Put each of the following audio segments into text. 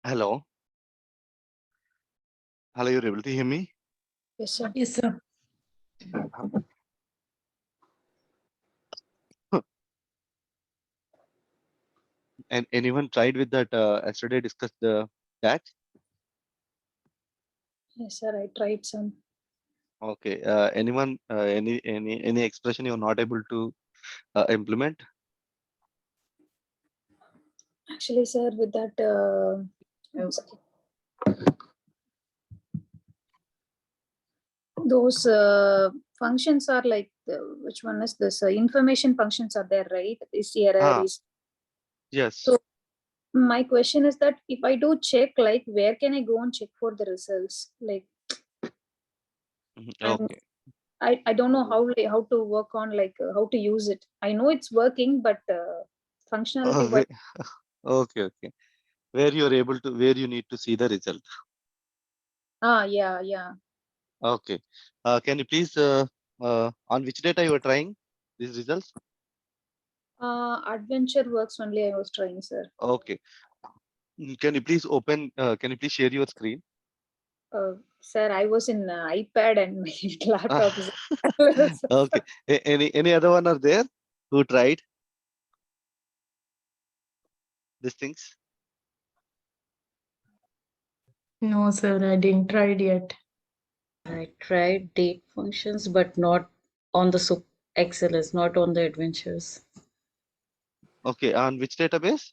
Hello. Hello, you're able to hear me? Yes, sir. Yes, sir. And anyone tried with that yesterday discussed the that? Yes, sir. I tried some. Okay. Anyone any expression you're not able to implement? Actually, sir, with that, those functions are like, which one is this? Information functions are there, right? Is error Ah, is. yes. So my question is that if I do check, like, where can I go and check for the results? Like, Okay. I don't know how to work on, like, how to use it. I know it's working, but functionality wise. Okay, okay. Where you're able to, where you need to see the result. Yeah. Okay. Can you please on which data you are trying these results? Adventure works only. I was trying, sir. Okay. Can you please open? Can you please share your screen? Sir, I was in iPad and my laptop is. Okay. Any other one are there who tried these things? No, sir, I didn't try it yet. I tried date functions, but not on the XLS, not on the adventures. Okay. On which database?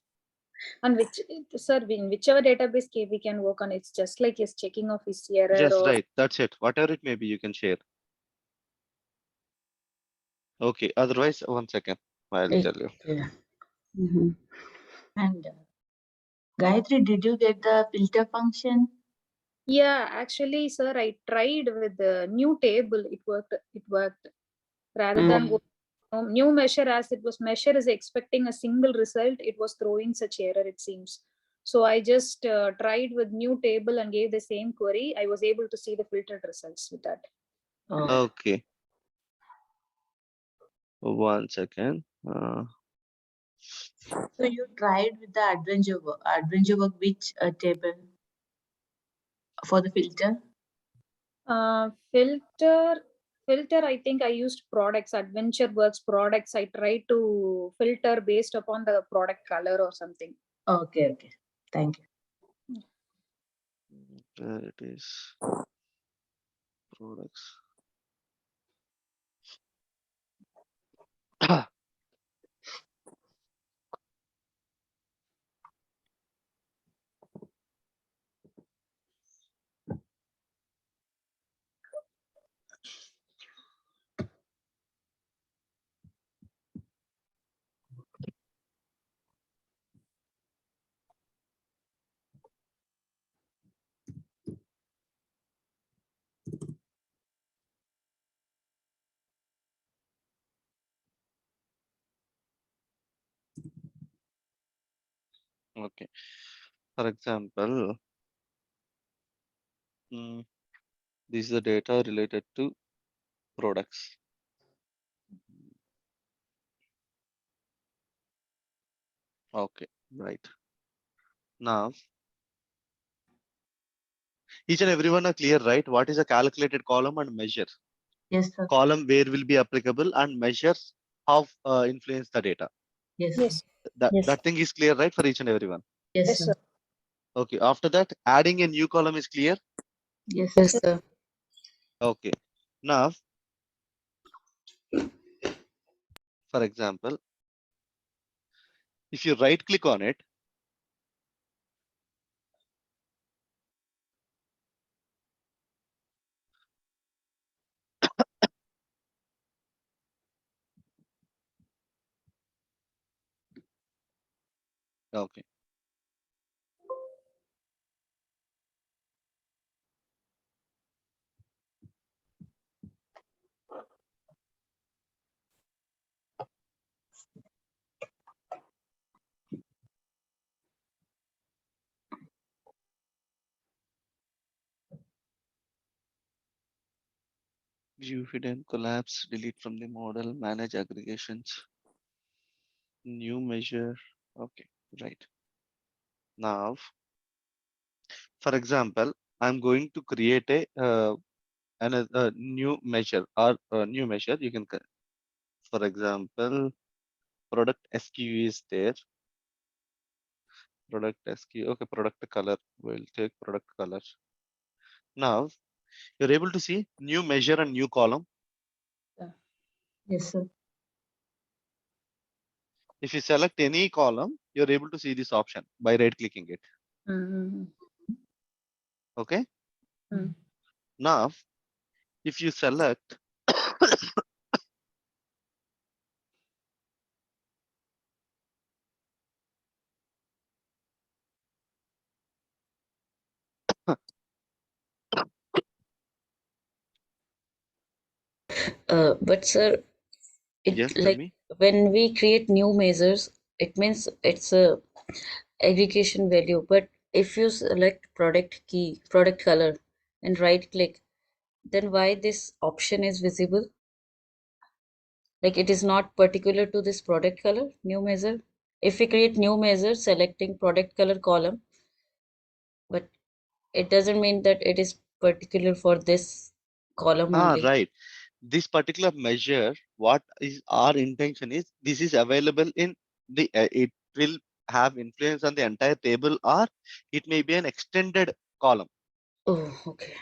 On which, sir, in whichever database we can work on, it's just like is checking of his error Yes, or. right. That's it. Whatever it may be, you can share. Okay. Otherwise, one second. I'll tell you. Yeah. Mm-hmm. And Gayatri, did you get the filter function? Yeah, actually, sir, I tried with the new table. It worked. It worked rather than go new measure, as it was measure is expecting a single result. It was throwing such error, it seems. So I just tried with new table and gave the same query. I was able to see the filtered results with that. Okay. One second. So you tried with the adventure work which table for the filter? Filter, I think I used products, adventure works products. I tried to filter based upon the product color or something. Okay. Thank you. There it is. Products. Okay. For example, this is the data related to products. Okay, right. Now, each and everyone are clear, right? What is a calculated column and measure? Yes, sir. Column where will be applicable and measures how influence the data. Yes. Yes. That thing is clear, right, for each and everyone? Yes, Yes, sir. sir. Okay. After that, adding a new column is clear. Yes, Yes, sir. sir. Okay. Now, for example, if you right click on it, okay. View hidden, collapse, delete from the model, manage aggregations, new measure. Okay, right. Now, For example, I'm going to create a new measure or a new measure. You can, for example, product SKU is there. Product SKU. Okay, product color. We'll take product color. Now you're able to see new measure and new column. Yes, sir. If you select any column, you're able to see this option by right clicking it. Mm-hmm. Okay. Mm. Now, if you select But sir, it yes, tell like me. when we create new measures, it means it's a aggregation value. But if you select product key, product color, and right click, then why this option is visible? Like it is not particular to this product color, new measure. If we create new measure selecting product color column, but it doesn't mean that it is particular for this column only. Right. This particular measure, what is our intention is this is available in the it will have influence on the entire table, or it may be an extended column. Oh, okay.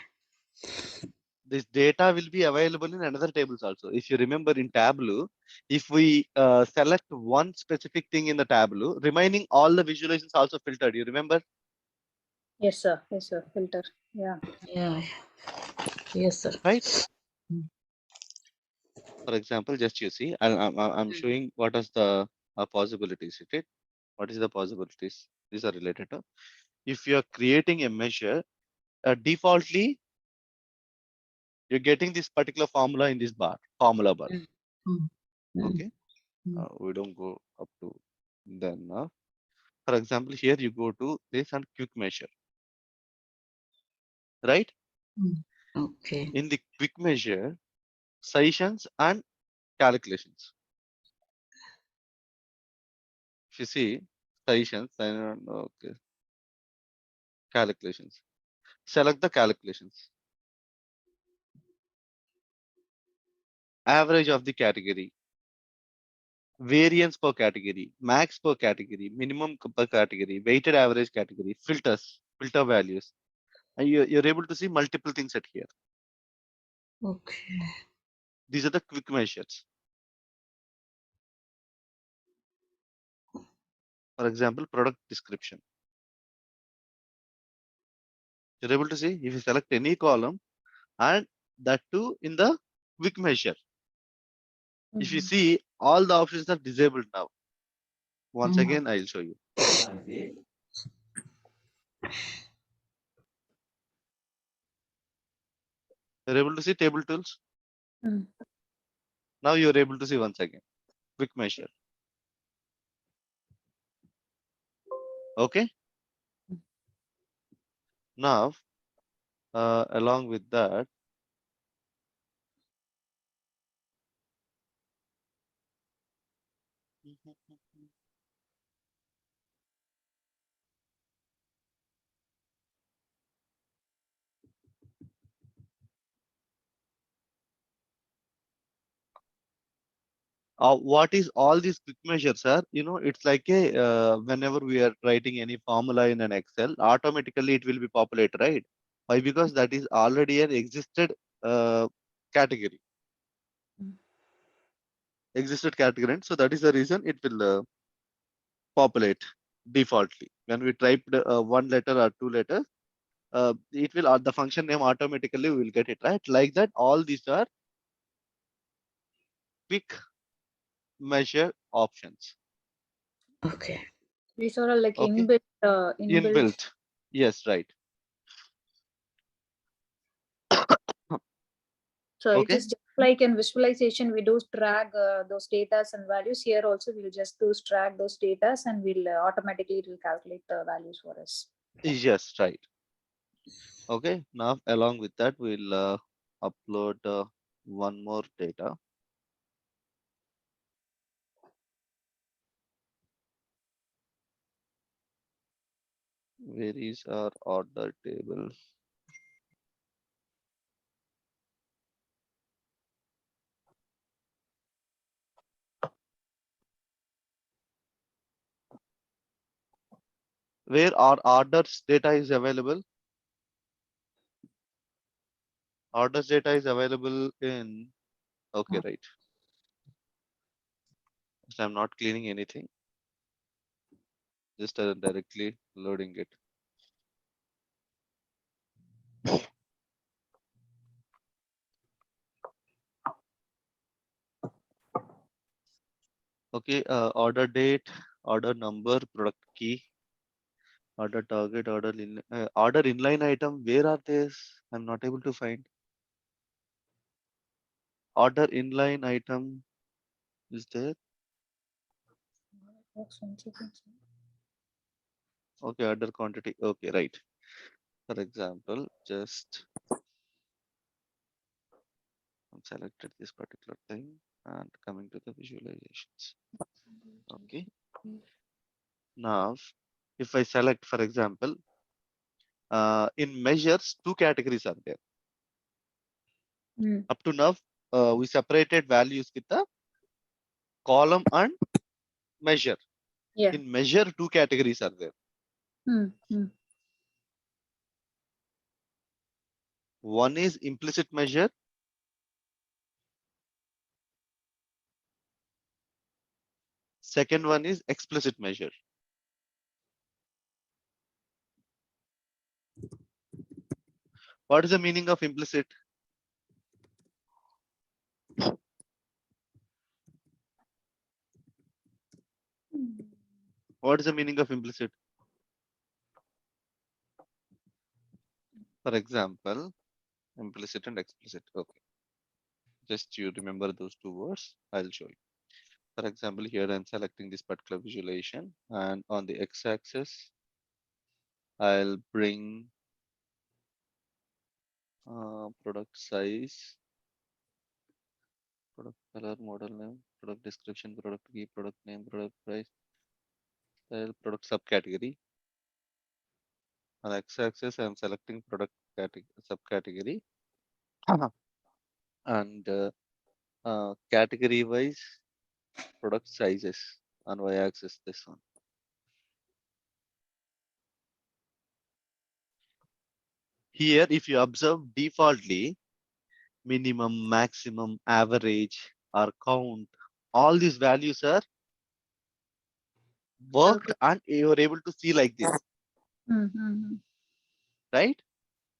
This data will be available in another tables also. If you remember in Tableau, if we select one specific thing in the Tableau, remaining all the visualizations also filtered. You remember, Yes, sir. Yes, sir. Filter. Yeah. Yeah. Yes, sir. right? Mm. For example, just you see, I'm showing what is the possibilities. Right? What is the possibilities? These are related to. If you are creating a measure, defaultly you're getting this particular formula in this bar, formula bar. Mm. Mm. Okay, Mm. we don't go up to then. For example, here you go to this and quick measure, right? Mm. Okay. In the quick measure, sessions and calculations. If you see sessions, then okay, calculations. Select the calculations. Average of the category, variance per category, max per category, minimum per category, weighted average category, filters, filter values. And you're able to see multiple things at here. Okay. These are the quick measures. For example, product description. You're able to see if you select any column and that too in the quick measure. If you Mhm. see all the options are disabled now. Once Mm. again, I'll show you. You're able to see table tools. Mm. Now you're able to see once again quick measure. Okay. Now, along with that, what is all these quick measures are? It's like a whenever we are writing any formula in an Excel, automatically it will be populated, right? Why? Because that is already an existed category, Mm. existed category. So that is the reason it will populate defaultly. When we type one letter or two letters, it will the function name automatically will get it right. Like that, all these are quick measure options. Okay. These are all like Okay, inbuilt. inbuilt. Yes, right. So it Okay. is just like in visualization, we do drag those data and values. Here also, we'll just do drag those data and we'll automatically it will calculate the values for us. Yes, right. Okay. Now, along with that, we'll upload one more data. Where is our order table? Where our orders data is available? Orders data is available in, okay, right. So I'm not cleaning anything, just directly loading it. Okay, order date, order number, product key, order target, order inline item. Where are these? I'm not able to find. Order inline item is there. Okay, order quantity. Okay, right. For example, just selected this particular thing and coming to the visualizations. Okay. Now, if I select, for example, in measures, two categories are there. Up to now, we separated values with the column and measure. Yeah. In measure, two categories are there. One is implicit measure. Second one is explicit measure. What is the meaning of implicit? What is the meaning of implicit? For example, implicit and explicit. Okay. Just you remember those two words. I'll show you. For example, here I'm selecting this particular visualization, and on the x-axis, I'll bring product size, product color, model name, product description, product key, product name, product price, style, product subcategory. On x-axis, I'm selecting product subcategory, and category-wise product sizes on y-axis. This one. Here, if you observe, defaultly minimum, maximum, average, or count, all these values are worked, Okay. and you are able to see like this, right?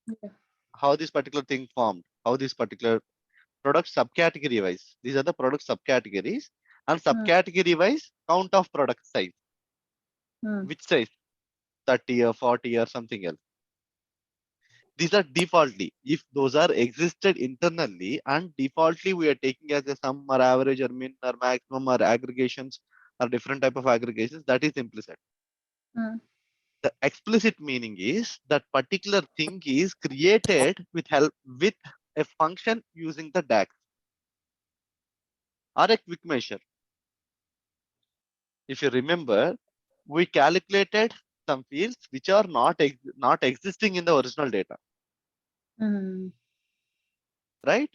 Yeah. How this particular thing formed, how this particular product subcategory wise. These are the product subcategories, and subcategory wise count of product size. Which size? 30 or 40 or something else. These are defaultly. If those are existed internally, and defaultly we are taking as a sum or average or min or maximum or aggregations or different type of aggregations, that is implicit. The explicit meaning is that particular thing is created with help with a function using the DAX or a quick measure. If you remember, we calculated some fields which are not existing in the original data, right?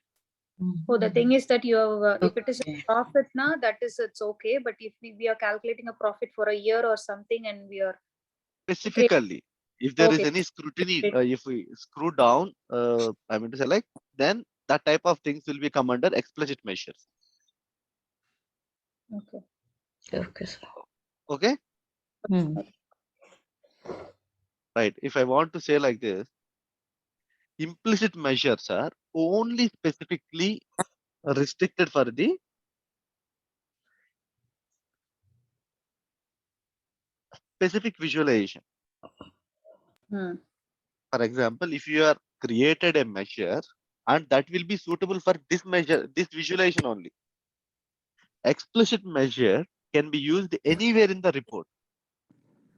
So the thing is that you have, if it is a Okay. profit now, that is it's okay. But if we are calculating a profit for a year or something, and we are creating, Specifically, if there is okay, any scrutiny, if we screw down, I mean to select, then that type of things will be come under explicit measures. okay, Okay, sir. Okay, right. If I want to say like this, implicit measures are only specifically restricted for the specific visualization. For example, if you are created a measure and that will be suitable for this measure, this visualization only. Explicit measure can be used anywhere in the report,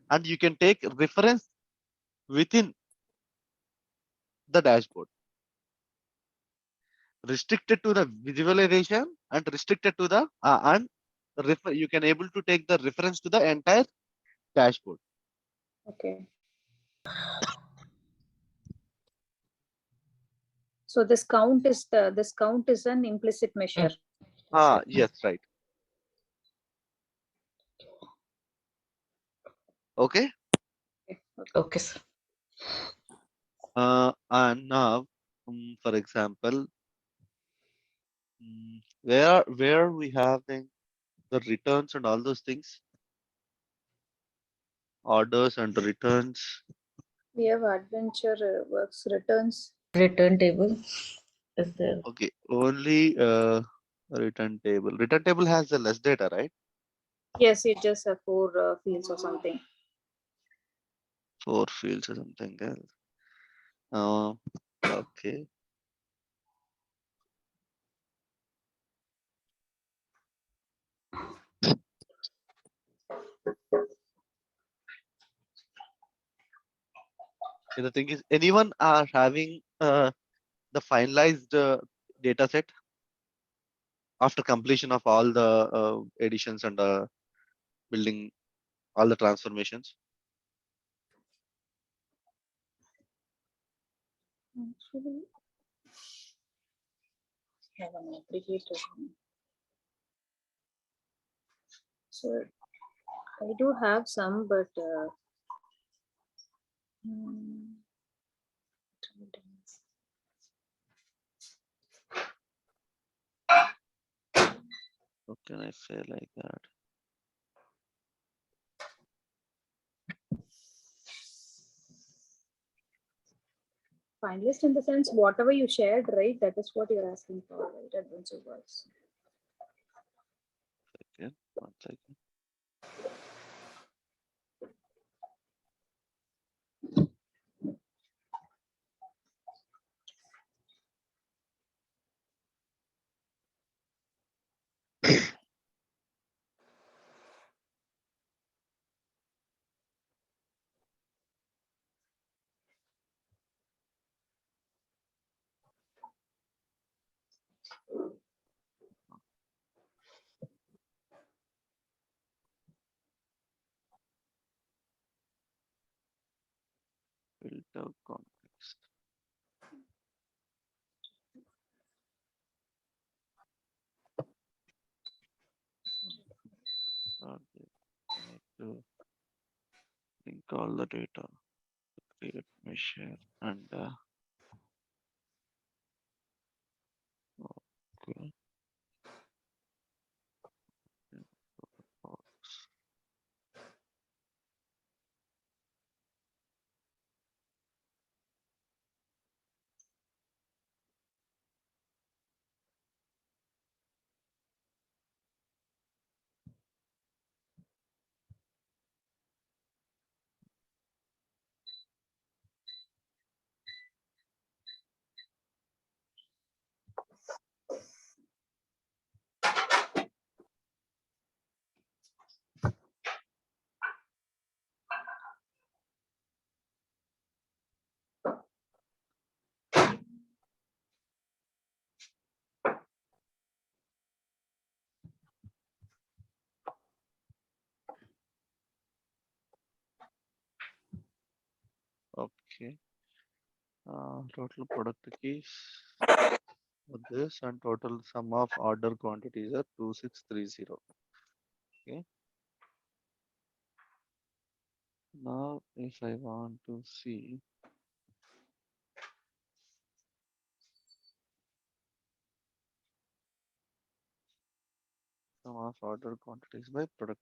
and you can take reference within the dashboard. Restricted to the visualization and restricted to the you can able to take the reference to the entire dashboard. okay. So this count is an implicit measure. Yes, right. Okay. Okay, sir. And now, for example, where we have the returns and all those things, orders and returns. We have adventure works returns. Return table is there. Okay, only return table. Return table has the less data, right? Yes, it just have 4 fields or something. 4 fields or something else. Uh, okay. The thing is, anyone are having the finalized data set after completion of all the additions and building all the transformations? Actually, have an aggregator. So I do have some, but How can I say like that? finalist in the sense whatever you shared, right? That is what you're asking for, right? Adventure works. Second, 1 second. Filter context. Okay. Need to link all the data, create measure, and okay. Okay. Total product keys for this and total sum of order quantities are 2630. Okay. Now, if I want to see sum of order quantities by product.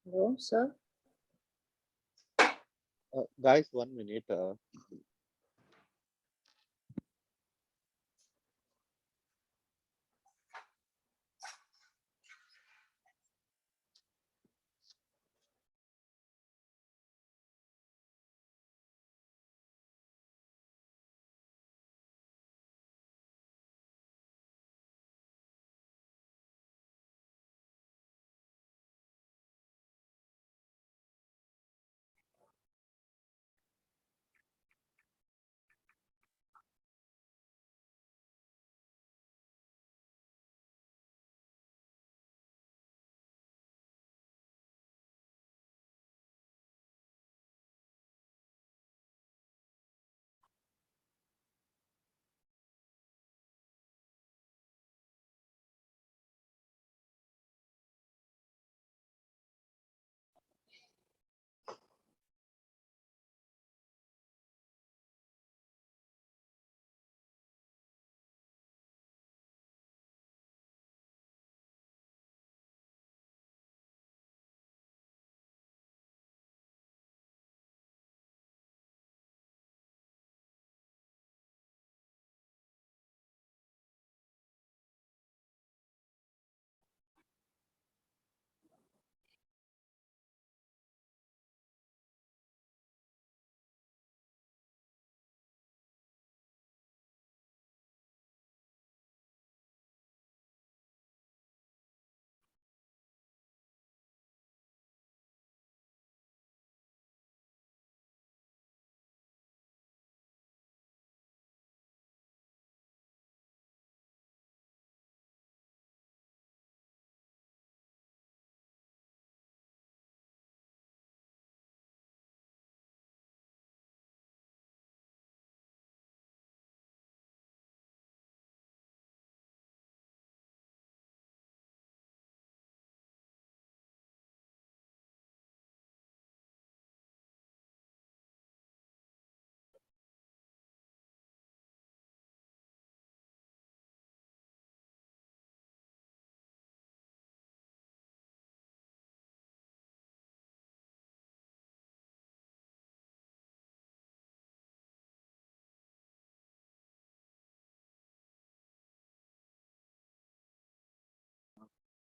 Hello, sir. Guys, 1 minute.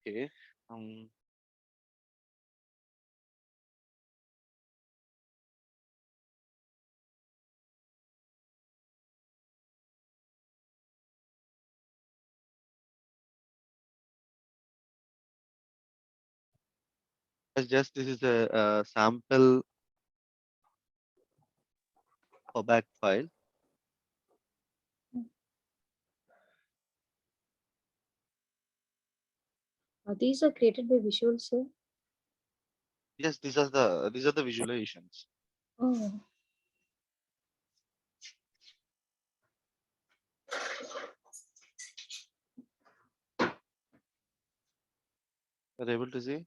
Okay. Um, Just this is a sample back file. These are created by Visual, sir. Yes, these are the visualizations. Oh. You're able to see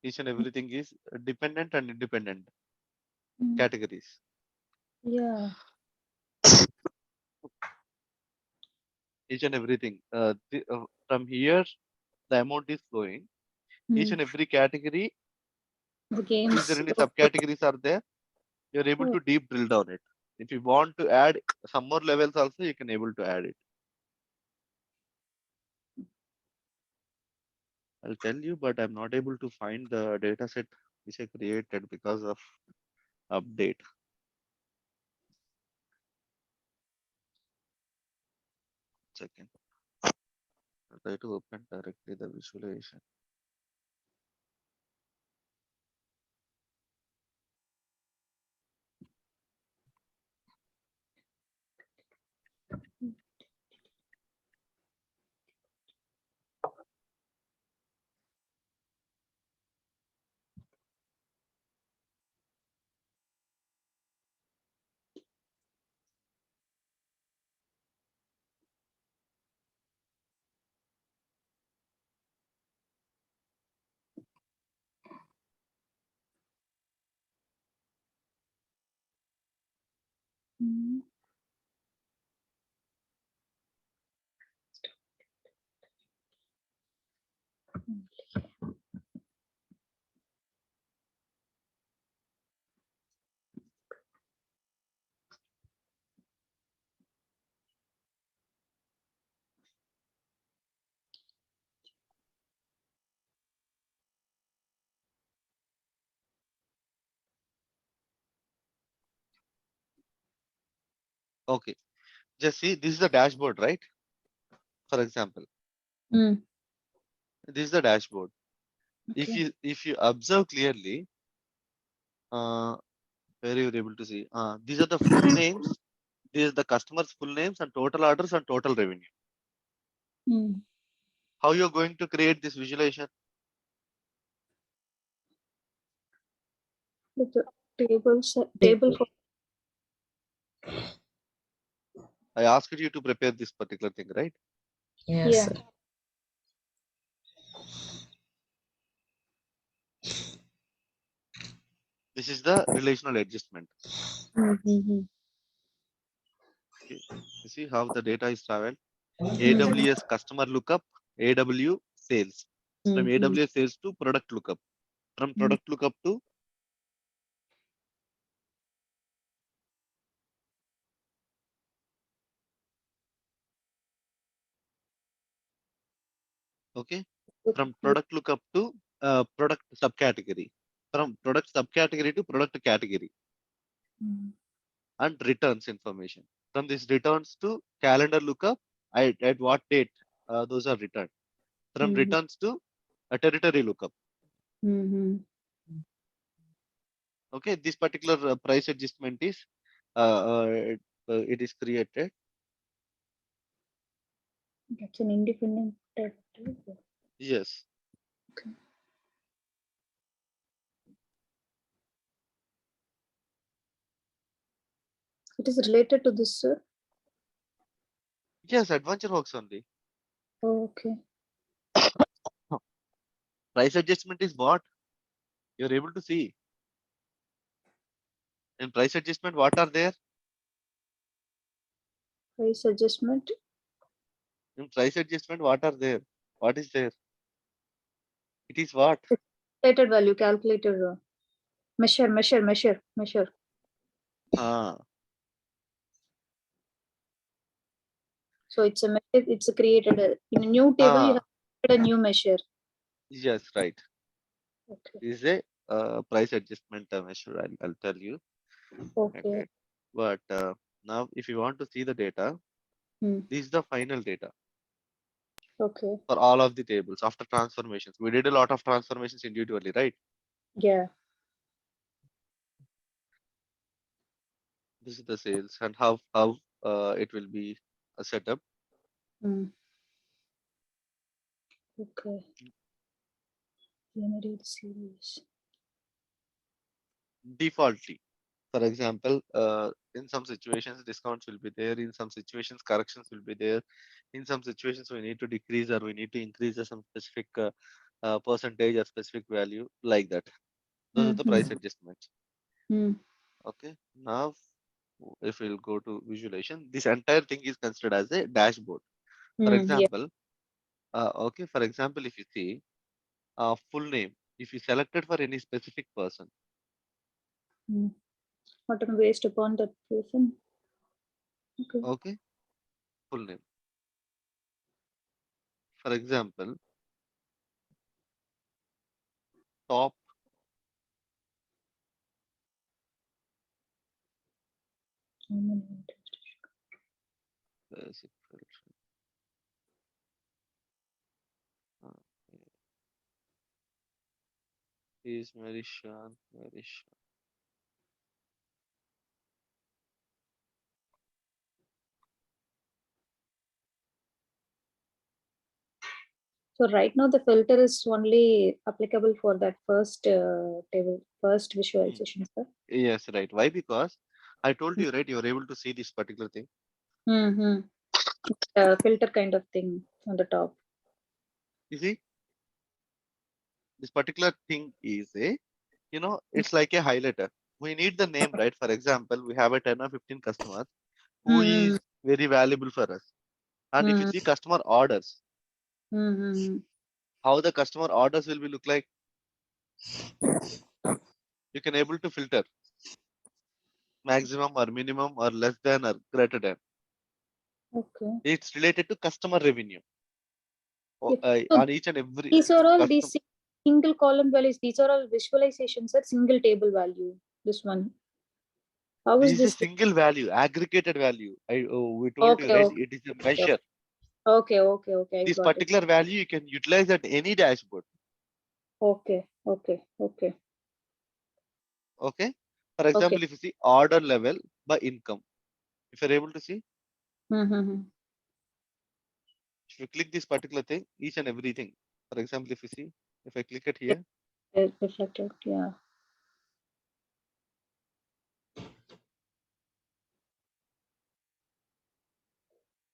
each and everything is dependent and independent Mm. categories. Yeah. Each and everything. From here, the amount is flowing. Each and every category, The is games. there any Okay. subcategories are there? You're able to deep drill down it. If you want to add some more levels also, you can able to add it. I'll tell you, but I'm not able to find the data set which I created because of update. Second. I'll try to open directly the visualization. Mm. Okay. Just see, this is the dashboard, right? For example, Mm. this is the dashboard. Okay. If you observe clearly, where you're able to see, these are the full names. These are the customers' full names and total orders and total revenue. Mm. How you're going to create this visualization? With the table for. I asked you to prepare this particular thing, right? Yes, Yeah. sir. This is the relational adjustment. Mm-hmm. Okay. You see how the data is traveled. Mm-hmm. AWS customer lookup, AW sales. From Mm-hmm. AWS sales to product lookup. From Mm. product lookup to okay. From product lookup to product subcategory. From product subcategory to product category Mm. and returns information. From this returns to calendar lookup, at what date those are returned. From Mm-hmm. returns to a territory lookup. Mm-hmm. Okay, this particular price adjustment is it is created. That's an independent table. Yes. Okay. It is related to this, sir. Yes, adventure works only. Oh, okay. Price adjustment is what you're able to see. In price adjustment, what are there? Price adjustment. In price adjustment, what are there? What is there? It is what? Calculated value, calculator. Measure. Ah, So it's a measure, it's a created in a new table. You ah, have created a new measure. yes, right. Okay. This is a price adjustment measure. I'll tell you. Okay. Okay. But now, if you want to see the data, Hmm. this is the final data Okay. for all of the tables after transformations. We did a lot of transformations individually, right? Yeah. This is the sales and how it will be set up. Okay. Generate series. Defaultly. For example, in some situations discounts will be there. In some situations corrections will be there. In some situations we need to decrease or we need to increase some specific percentage or specific value like that. Those are the price adjustments. Okay. Now, if we'll go to visualization, this entire thing is considered as a dashboard. For Yeah. example, okay. For example, if you see full name, if you selected for any specific person, Not based upon that person. Okay. okay, full name. For example, top basic filter. Is very sharp, very sharp. So right now the filter is only applicable for that first table, first visualization, sir. Yes, right. Why? Because I told you, right, you were able to see this particular thing. Filter kind of thing on the top. You see, this particular thing is it's like a highlighter. We need the name, right? For example, we have a 10 or 15 customers who is very valuable for us. And if you see customer orders, how the customer orders will be look like, you can able to filter maximum or minimum or less than or greater than. Okay. It's related to customer revenue. Yeah. So On each and every these are all custom. these single column values. These are all visualizations at single table value. This one. How This is is a this? single value, aggregated value. We told you, Okay, right? okay, It is a measure. okay, okay, okay. I This got it. particular value you can utilize at any dashboard. Okay, okay, okay, Okay. For okay. example, if you see order level by income, if you're able to see, if you click this particular thing, each and everything. For example, if you see, if I click it here, Reflected. Yeah.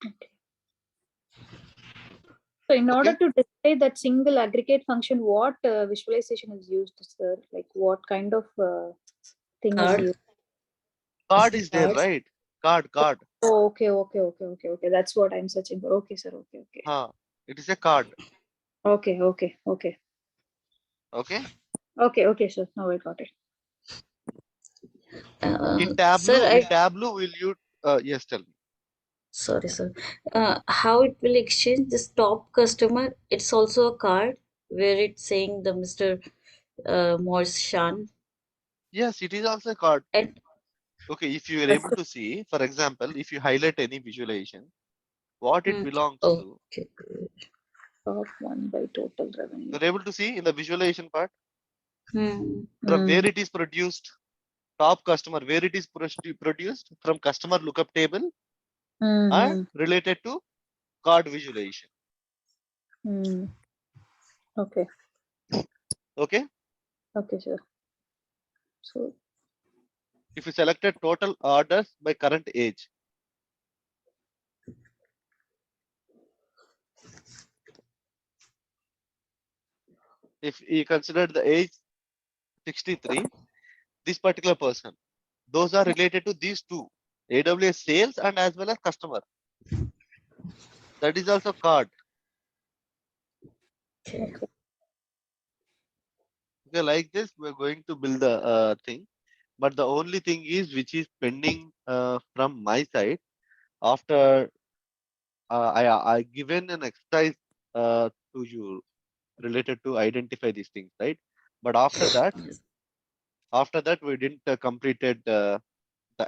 Okay. So in order okay, to display that single aggregate function, what visualization is used, sir? Like what kind of thing is Card. used? card is there, Cards. right? Card. Oh, okay, okay, okay, okay, okay. That's what I'm searching for. Okay, sir. Okay, okay. It is a card. Okay, okay, okay. Okay. Okay, okay, sir. Now I got it. Sir, In Tableau, will you? Yes, tell me. sorry, sir. How it will exchange this top customer? It's also a card where it's saying the Mr. Morse Shan. Yes, it is also a card. And Okay, if you are That's able the to see, for example, if you highlight any visualization, what it belongs to, okay. top one by total revenue. you're able to see in the visualization part from Mm. where it is produced, top customer, where it is produced from customer lookup table and Mm-hmm. related to card visualization. Mm. Okay, Okay, okay, sir. So, if you selected total orders by current age, if you consider the age 63, this particular person, those are related to these two, AWS sales and as well as customer. That is also card. Okay. okay. Okay, like this, we're going to build the thing. But the only thing is which is pending from my side after I given an exercise to you related to identify these things, right? But Yes. after that we didn't completed the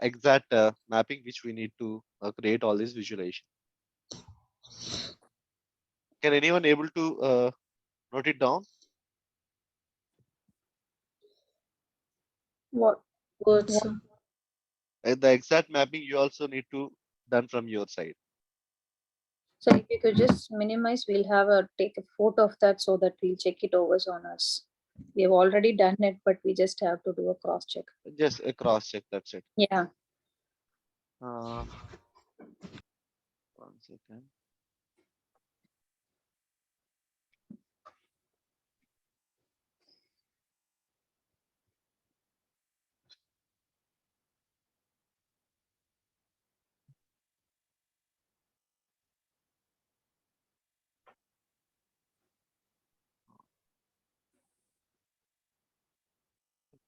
exact mapping which we need to create all this visualization. Can anyone able to note it down? What? Words. The exact mapping you also need to done from your side. So if you could just minimize, we'll have a take a photo of that so that we'll check it over on us. We have already done it, but we just have to do a cross check. Just a cross check, that's it. Yeah. 1 second.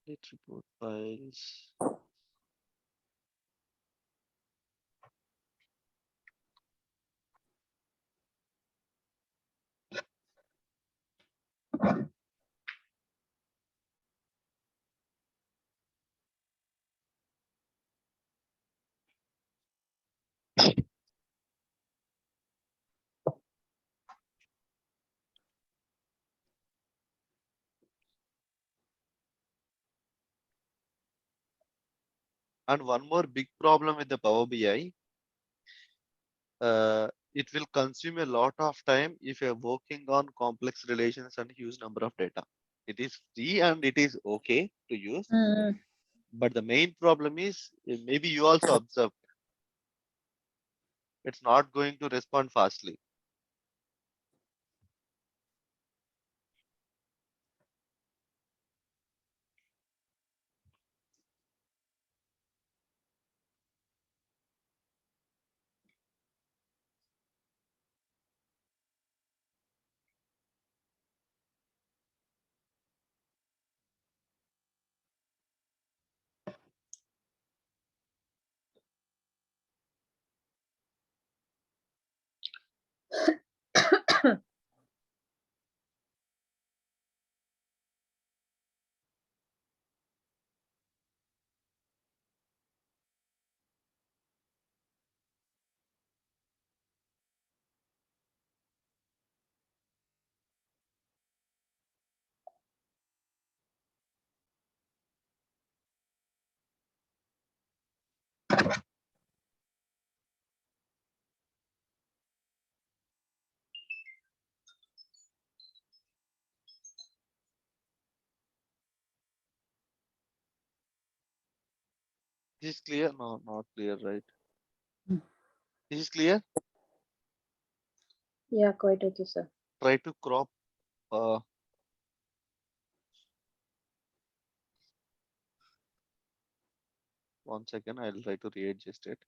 Complete report files. And one more big problem with the Power BI, it will consume a lot of time if you're working on complex relations and huge number of data. It is free and it is okay to use, Mm. but the main problem is maybe you also observe it's not going to respond fastly. This is clear? No, not clear, right? Mm. This is clear? Yeah, quite okay, sir. Try to crop. Uh, 1 second, I'll try to readjust it.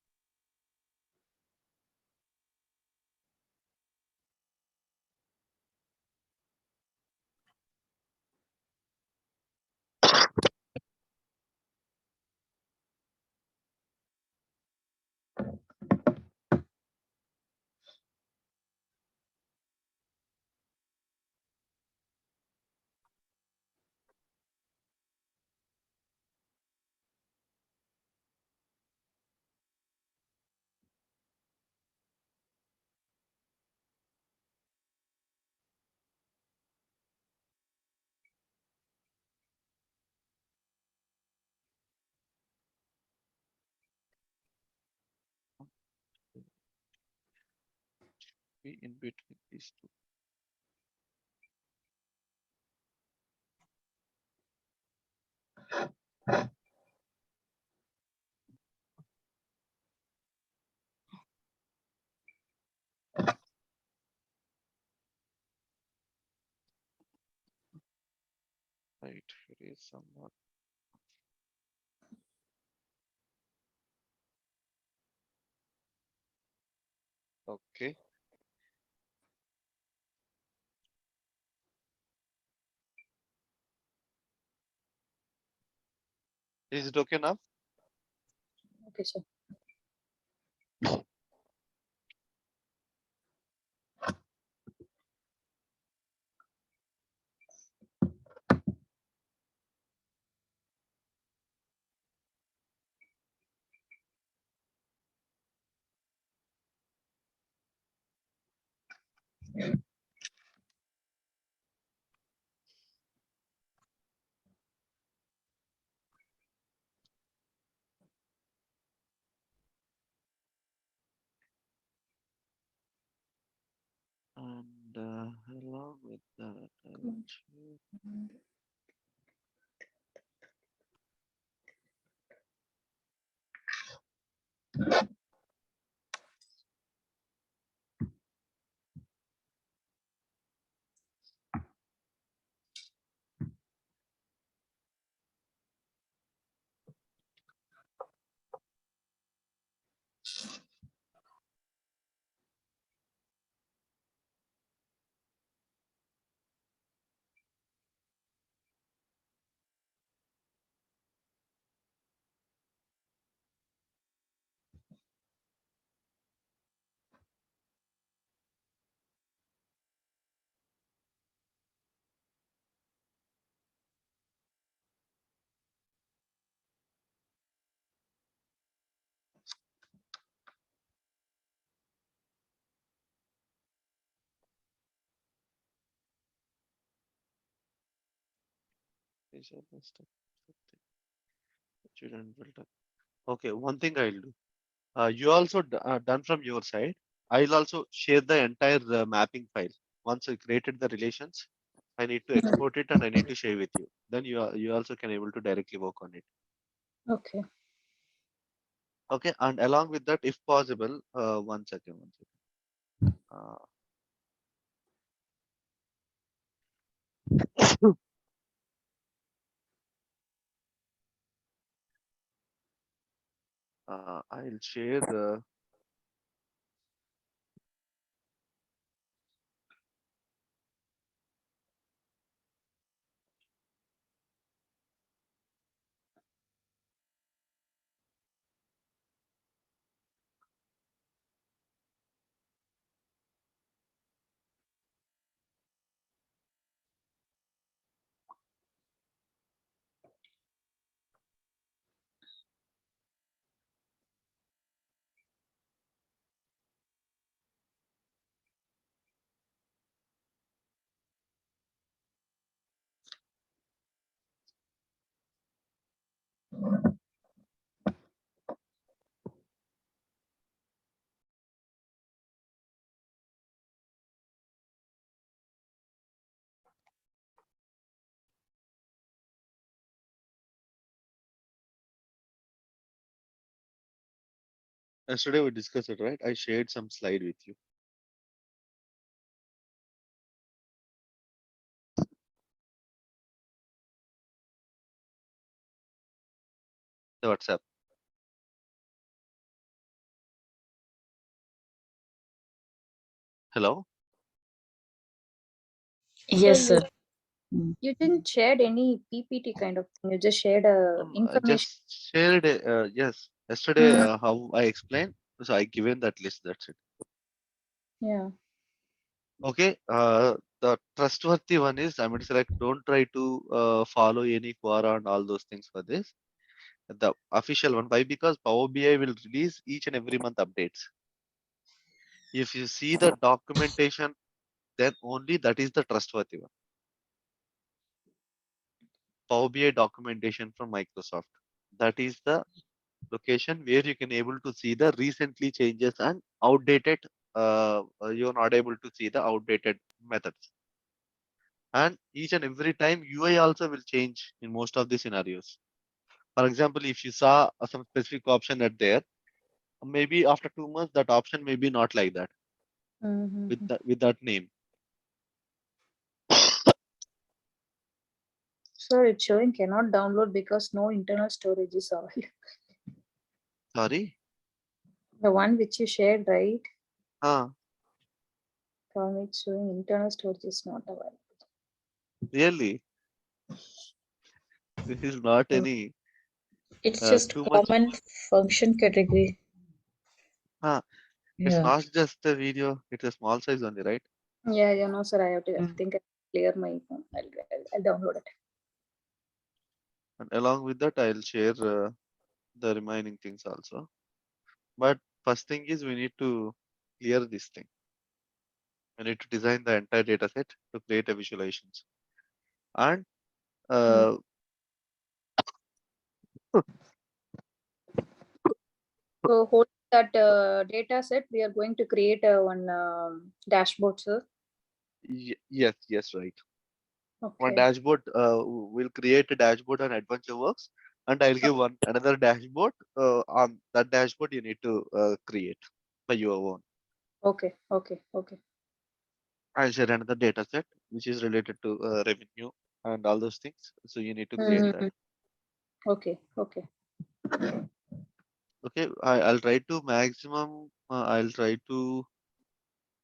Be in between these two. Right, here is some more. Okay. Is it okay now? Okay, sir. And along with that, I will share. These are the stuff that you done well done. Okay, one thing I'll do. You also done from your side. I'll also share the entire mapping file. Once I created the relations, I need to export it and I need to share with you. Then you also can able to directly work on it. Okay. Okay, and along with that, if possible, one second, one second. I'll share. Yesterday we discussed it, right? I shared some slide with you. The WhatsApp. Hello. So Yes, sir. Mm. you didn't shared any PPT kind of thing. You just shared I information. just shared. Yes, yesterday Mm, how I explained. So I given that list. That's it. yeah. Okay. The trustworthy one is I mean, it's like don't try to follow any quora and all those things for this. The official one. Why? Because Power BI will release each and every month updates. If you see the documentation, then only that is the trustworthy one. Power BI documentation from Microsoft. That is the location where you can able to see the recently changes and outdated. You're not able to see the outdated methods. And each and every time UI also will change in most of the scenarios. For example, if you saw some specific option at there, maybe after 2 months that option may be not like that Mm-hmm. with that name. So it's showing cannot download because no internal storage is available. Sorry. The one which you shared, right? Ah, From it's showing internal storage is not available. really? This is not Mm. any It's just too much. common function category. Ah, it's Yeah. not just the video. It's a small size only, right? Yeah, yeah, no, sir. I have to. I Mm. think I clear my phone. I'll download it. And along with that, I'll share the remaining things also. But first thing is we need to clear this thing. We need to design the entire data set to create a visualizations. And Mm. uh, So hold that data set. We are going to create one dashboard, sir. Yes, right. One Okay. dashboard will create a dashboard on Adventure Works, and I'll give one another dashboard. On that dashboard, you need to create by your own. Okay. Okay. Okay. I'll share another data set which is related to revenue and all those things. So you need to create that. Mm-hmm. Okay. Okay. Okay, I'll try to maximum. I'll try to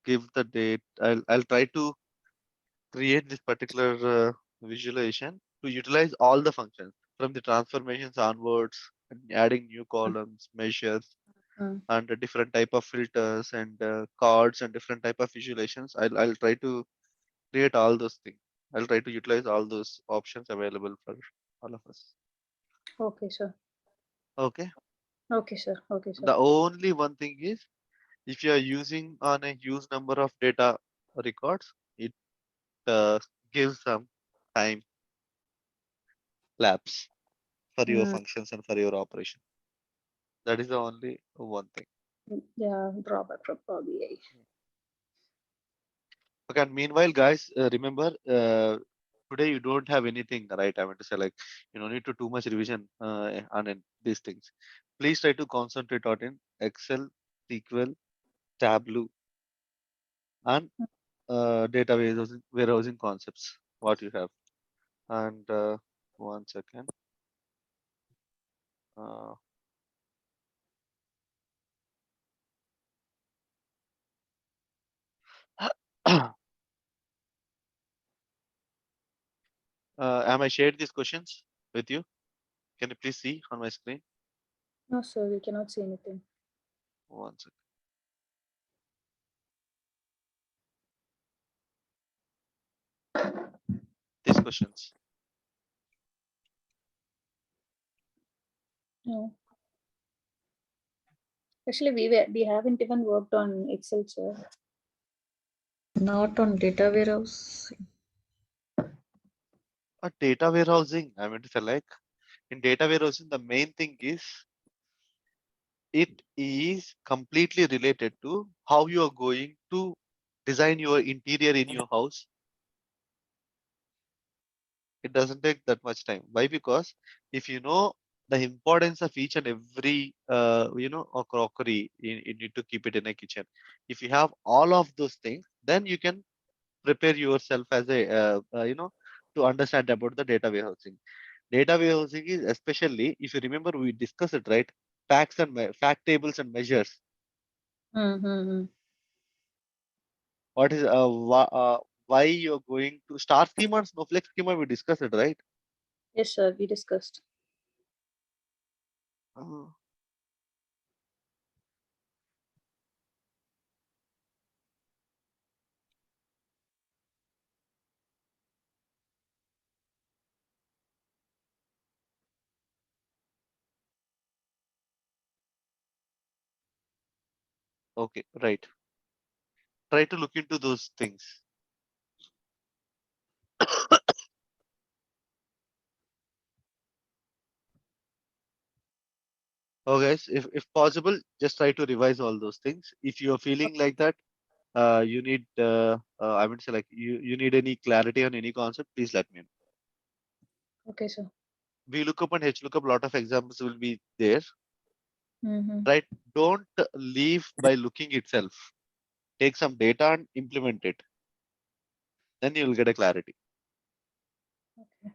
give the date. I'll try to create this particular visualization to utilize all the functions from the transformations onwards, and adding new columns, measures, Mm. and a different type of filters and cards and different type of visualizations. I'll try to create all those things. I'll try to utilize all those options available for all of us. Okay, sir. Okay. Okay, sir. Okay, sir. The only one thing is, if you are using on a huge number of data records, it uh, gives some time lapse for your Mm. functions and for your operation. That is the only one thing. Yeah, drawback from Power BI. Okay, and meanwhile, guys, remember, today you don't have anything, right? I want to say, like, you don't need to too much revision on these things. Please try to concentrate on in Excel, SQL, Tableau, and data warehousing concepts. What you have, and one second. Uh, am I shared these questions with you? Can you please see on my screen? No, sir, we cannot see anything. One second. These questions. No. Actually, we haven't even worked on Excel, sir. Not on data warehouse. Data warehousing, I mean to say, like, in data warehousing, the main thing is it is completely related to how you are going to design your interior in your house. It doesn't take that much time. Why? Because if you know the importance of each and every a crockery, you need to keep it in a kitchen. If you have all of those things, then you can prepare yourself as a to understand about the data warehousing. Data warehousing is, especially if you remember, we discussed it, right? Facts and fact tables and measures. Mm-hmm. What is why you're going to star schema and snowflake schema? We discussed it, right? Yes, sir, we discussed. Uh, okay, right. Try to look into those things. Oh, guys, if possible, just try to revise all those things. If you're feeling like that, you need, I would say, like, you need any clarity on any concept, please let me know. Okay, sir. VLOOKUP and HLOOKUP, lot of examples will be there, Mm-hmm. right? Don't leave by looking itself. Take some data and implement it. Then you will get a clarity. Okay.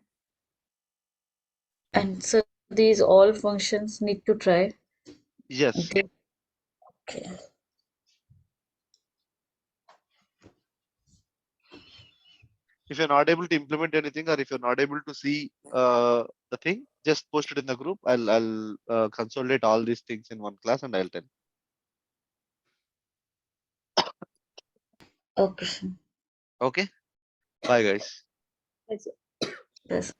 And so these all functions need to try. Yes. They- Okay. If you're not able to implement anything, or if you're not able to see the thing, just post it in the group. I'll consolidate all these things in one class and I'll tell. Okay. Okay. Bye, guys. That's it. Yes.